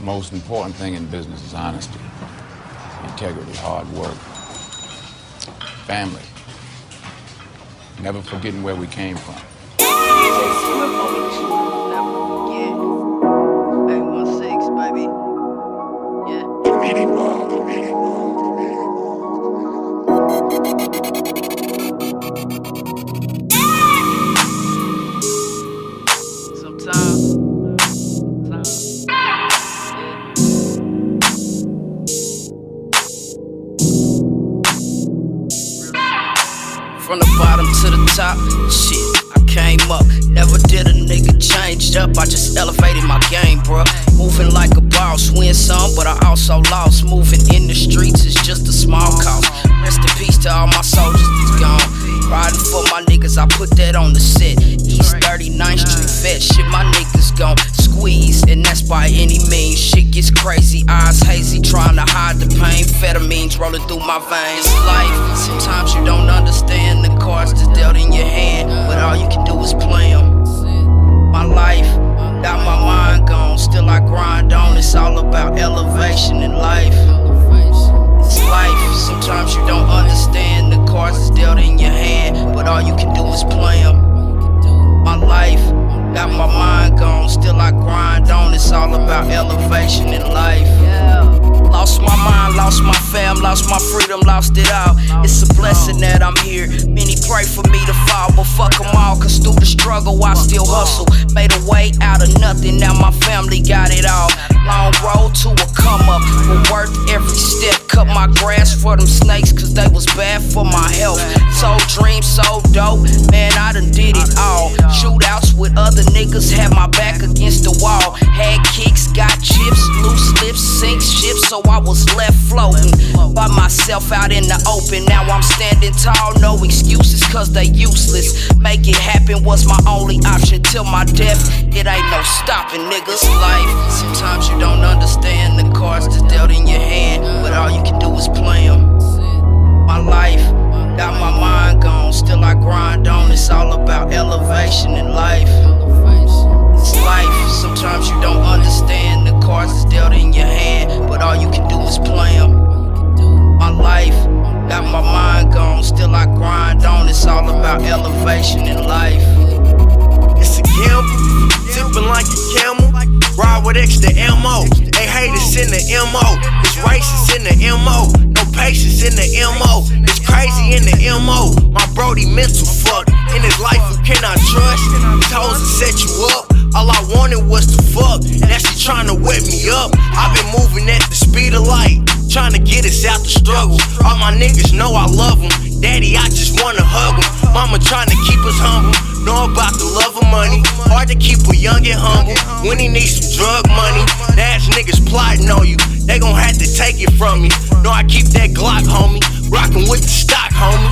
Most important thing in business is honesty, integrity, hard work, family, never forgetting where we came from. From the bottom to the top, shit, I came up. Never did a nigga changed up, I just elevated my game, bruh. Moving like a boss, win some, but I also lost. Moving in the streets is just a small cost. Rest in peace to all my soldiers that's gone. Riding for my niggas, I put that on the set. East 39th Street vet, shit, my niggas gon' squeeze, and that's by any means. Shit gets crazy, eyes hazy, trying to hide the pain. Amphetamines rolling through my veins. Life, sometimes you don't understand the cards that's dealt in your hand, but all you can do is play them. My life, got my mind gone, still I grind on. It's all about elevation in life. It's life, sometimes you don't understand the cards that's dealt in your hand, but all you can do is play them. My life, got my mind gone, still I grind on. It's all about elevation in life. Lost my mind, lost my fam, lost my freedom, lost it all. It's a blessing that I'm here. Many pray for me to fall, but fuck them all, cause through the struggle I still hustle. Made a way out of nothing, now my family got it all. Long road to a come up, but worth every step. Cut my grass for them snakes, cause they was bad for my health. Sold dreams, so dope, man, I done did it all. Shootouts with other niggas, had my back against the wall. Had kicks, got chips, loose lips, sink ships, so I was left floating by myself out in the open. Now I'm standing tall, no excuses, cause they useless. Make it happen was my only option till my death. It ain't no stopping, niggas. Life, sometimes you don't understand the cards that's dealt in your hand, but all you can do is play them. My life, got my mind gone, still I grind on. It's all about elevation in life. It's life, sometimes you don't understand the cards that's dealt in your hand, but all you can do is play them. My life, got my mind gone, still I grind on. It's all about elevation in life. It's a gamble, sipping like a camel, ride with extra ammo. They haters in the MO, it's racist in the MO, no patience in the MO, it's crazy in the MO. My brody mental fucked, in his life you cannot trust. These hoes will set you up, all I wanted was to fuck. Now she tryna wet me up, I've been moving at the speed of light, trying to get us out the struggle. All my niggas know I love them. Daddy, I just wanna hug them. Mama trying to keep us humble. Know about the love of money. Hard to keep her young and humble when he needs some drug money. Dash niggas plotting on you. They gon' have to take it from me. Know I keep that Glock, homie. Rockin' with the stock, homie.